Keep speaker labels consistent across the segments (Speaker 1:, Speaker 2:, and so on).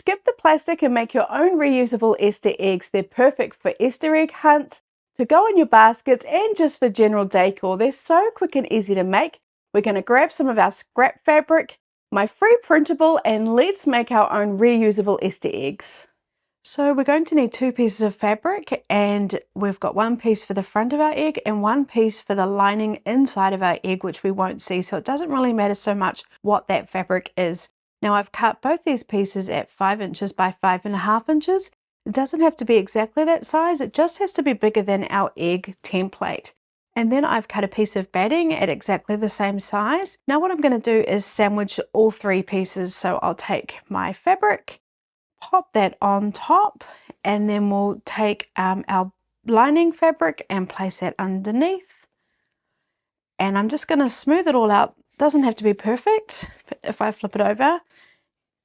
Speaker 1: Skip the plastic and make your own reusable Easter eggs. They're perfect for Easter egg hunts, to go in your baskets, and just for general decor. They're so quick and easy to make. We're going to grab some of our scrap fabric, my free printable, and let's make our own reusable Easter eggs. So we're going to need 2 pieces of fabric, and we've got 1 piece for the front of our egg and 1 piece for the lining inside of our egg, which we won't see, so it doesn't really matter so much what that fabric is. Now I've cut both these pieces at 5 inches by 5.5 inches. It doesn't have to be exactly that size, it just has to be bigger than our egg template. And then I've cut a piece of batting at exactly the same size. Now what I'm going to do is sandwich all 3 pieces. So I'll take my fabric, pop that on top, and then we'll take our lining fabric and place that underneath. And I'm just going to smooth it all out. Doesn't have to be perfect. If I flip it over,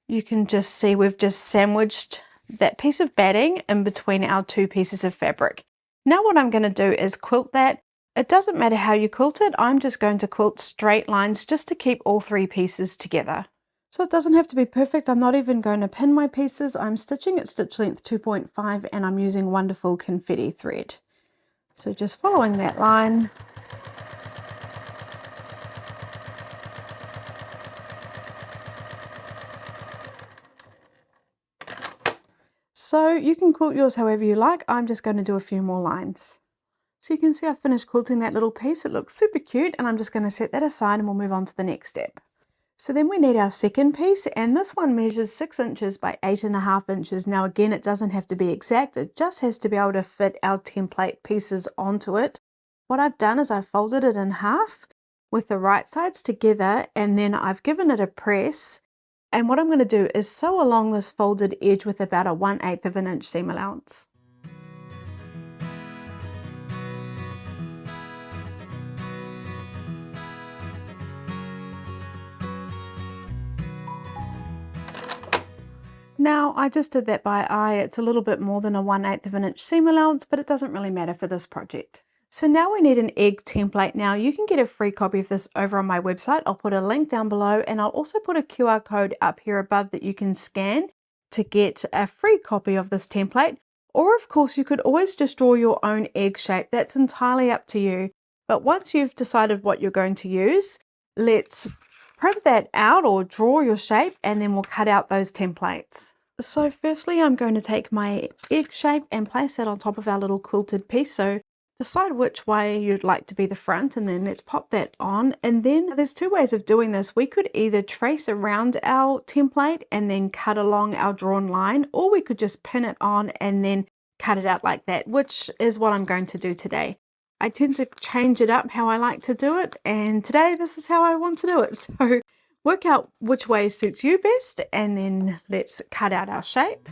Speaker 1: you can just see we've just sandwiched that piece of batting in between our 2 pieces of fabric. Now what I'm going to do is quilt that. It doesn't matter how you quilt it. I'm just going to quilt straight lines just to keep all 3 pieces together. So it doesn't have to be perfect. I'm not even going to pin my pieces. I'm stitching at stitch length 2.5 and I'm using wonderful confetti thread. So just following that line. So you can quilt yours however you like. I'm just going to do a few more lines. So you can see I've finished quilting that little piece. It looks super cute, and I'm just going to set that aside and we'll move on to the next step. So then we need our second piece, and this one measures 6 inches by 8.5 inches. Now again, it doesn't have to be exact, it just has to be able to fit our template pieces onto it. What I've done is I've folded it in half with the right sides together, and then I've given it a press. And what I'm going to do is sew along this folded edge with about a 1/8 of an inch seam allowance. Now I just did that by eye. It's a little bit more than a 1/8 of an inch seam allowance, but it doesn't really matter for this project. So now we need an egg template. Now you can get a free copy of this over on my website. I'll put a link down below, and I'll also put a QR code up here above that you can scan to get a free copy of this template. Or of course you could always just draw your own egg shape. That's entirely up to you. But once you've decided what you're going to use, let's print that out or draw your shape, and then we'll cut out those templates. So firstly, I'm going to take my egg shape and place that on top of our little quilted piece. So decide which way you'd like to be the front, and then let's pop that on. And then there's 2 ways of doing this. We could either trace around our template and then cut along our drawn line, or we could just pin it on and then cut it out like that, which is what I'm going to do today. I tend to change it up how I like to do it, and today this is how I want to do it. So work out which way suits you best, and then let's cut out our shape.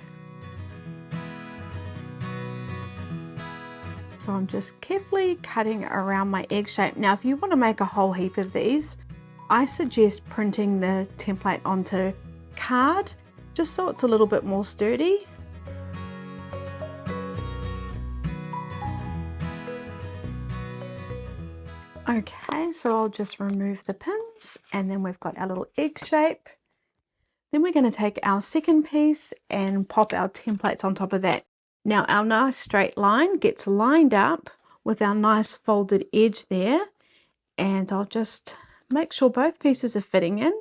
Speaker 1: So I'm just carefully cutting around my egg shape. Now if you want to make a whole heap of these, I suggest printing the template onto card just so it's a little bit more sturdy. Okay, so I'll just remove the pins, and then we've got our little egg shape. Then we're going to take our second piece and pop our templates on top of that. Now our nice straight line gets lined up with our nice folded edge there, and I'll just make sure both pieces are fitting in.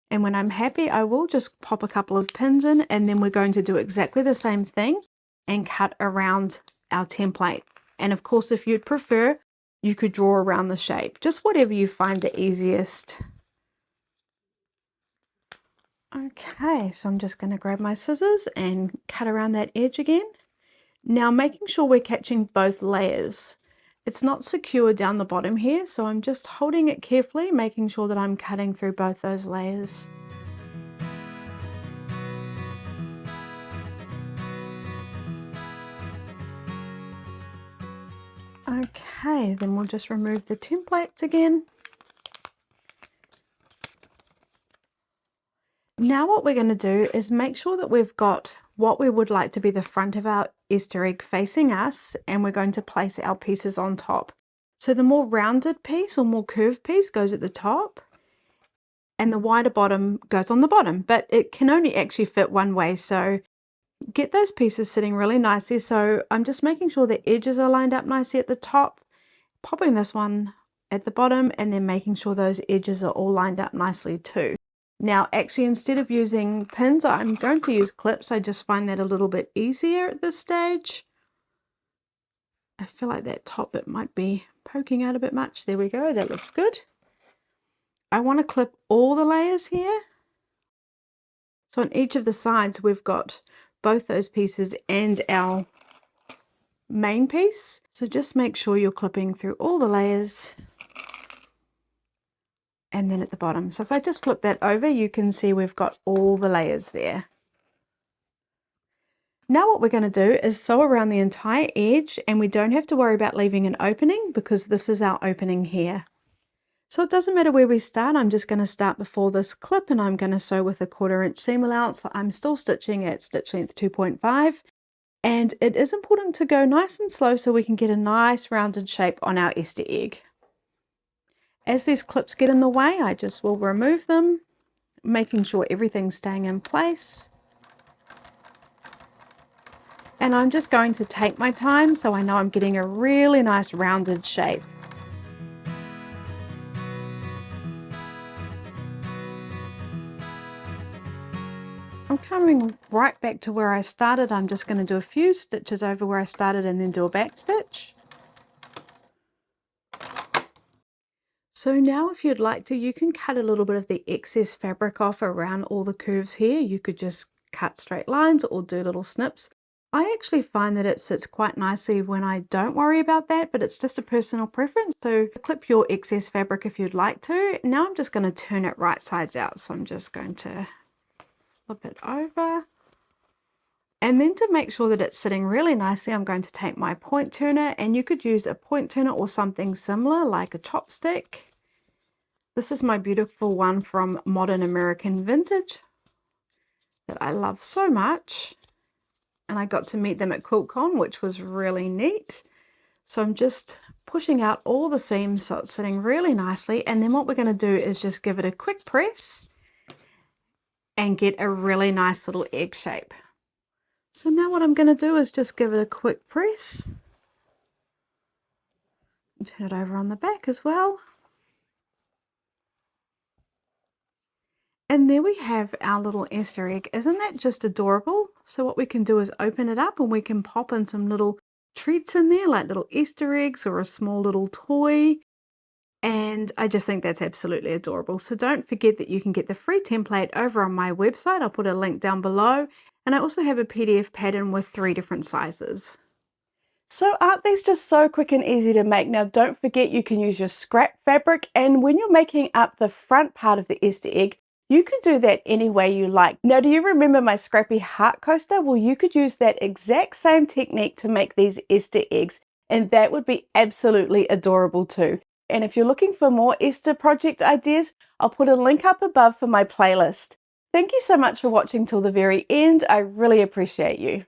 Speaker 1: And when I'm happy, I will just pop a couple of pins in, and then we're going to do exactly the same thing and cut around our template. And of course, if you'd prefer, you could draw around the shape, just whatever you find the easiest. Okay, so I'm just going to grab my scissors and cut around that edge again. Now making sure we're catching both layers. It's not secure down the bottom here, so I'm just holding it carefully, making sure that I'm cutting through both those layers. Okay, then we'll just remove the templates again. Now what we're going to do is make sure that we've got what we would like to be the front of our Easter egg facing us, and we're going to place our pieces on top. So the more rounded piece or more curved piece goes at the top, and the wider bottom goes on the bottom, but it can only actually fit one way. So get those pieces sitting really nicely. So I'm just making sure the edges are lined up nicely at the top, popping this one at the bottom, and then making sure those edges are all lined up nicely too. Now, actually, instead of using pins, I'm going to use clips. I just find that a little bit easier at this stage. I feel like that top bit might be poking out a bit much. There we go, that looks good. I want to clip all the layers here. So on each of the sides, we've got both those pieces and our main piece. So just make sure you're clipping through all the layers. And then at the bottom. So if I just flip that over, you can see we've got all the layers there. Now what we're going to do is sew around the entire edge, and we don't have to worry about leaving an opening because this is our opening here. So it doesn't matter where we start. I'm just going to start before this clip, and I'm going to sew with a 1/4 inch seam allowance. I'm still stitching at stitch length 2.5, and it is important to go nice and slow so we can get a nice rounded shape on our Easter egg. As these clips get in the way, I just will remove them, making sure everything's staying in place. And I'm just going to take my time so I know I'm getting a really nice rounded shape. I'm coming right back to where I started. I'm just going to do a few stitches over where I started and then do a back stitch. So now if you'd like to, you can cut a little bit of the excess fabric off around all the curves here. You could just cut straight lines or do little snips. I actually find that it sits quite nicely when I don't worry about that, but it's just a personal preference. So clip your excess fabric if you'd like to. Now I'm just going to turn it right sides out. So I'm just going to flip it over. And then to make sure that it's sitting really nicely, I'm going to take my point turner, and you could use a point turner or something similar like a chopstick. This is my beautiful one from Modern American Vintage that I love so much. And I got to meet them at QuiltCon, which was really neat. So I'm just pushing out all the seams so it's sitting really nicely. And then what we're going to do is just give it a quick press and get a really nice little egg shape. So now what I'm going to do is just give it a quick press. Turn it over on the back as well. And there we have our little Easter egg. Isn't that just adorable? So what we can do is open it up and we can pop in some little treats in there, like little Easter eggs or a small little toy. And I just think that's absolutely adorable. So don't forget that you can get the free template over on my website. I'll put a link down below. And I also have a PDF pattern with 3 different sizes. So aren't these just so quick and easy to make? Now don't forget you can use your scrap fabric, and when you're making up the front part of the Easter egg, you could do that any way you like. Now, do you remember my scrappy heart coaster? Well, you could use that exact same technique to make these Easter eggs, and that would be absolutely adorable too. And if you're looking for more Easter project ideas, I'll put a link up above for my playlist. Thank you so much for watching till the very end. I really appreciate you.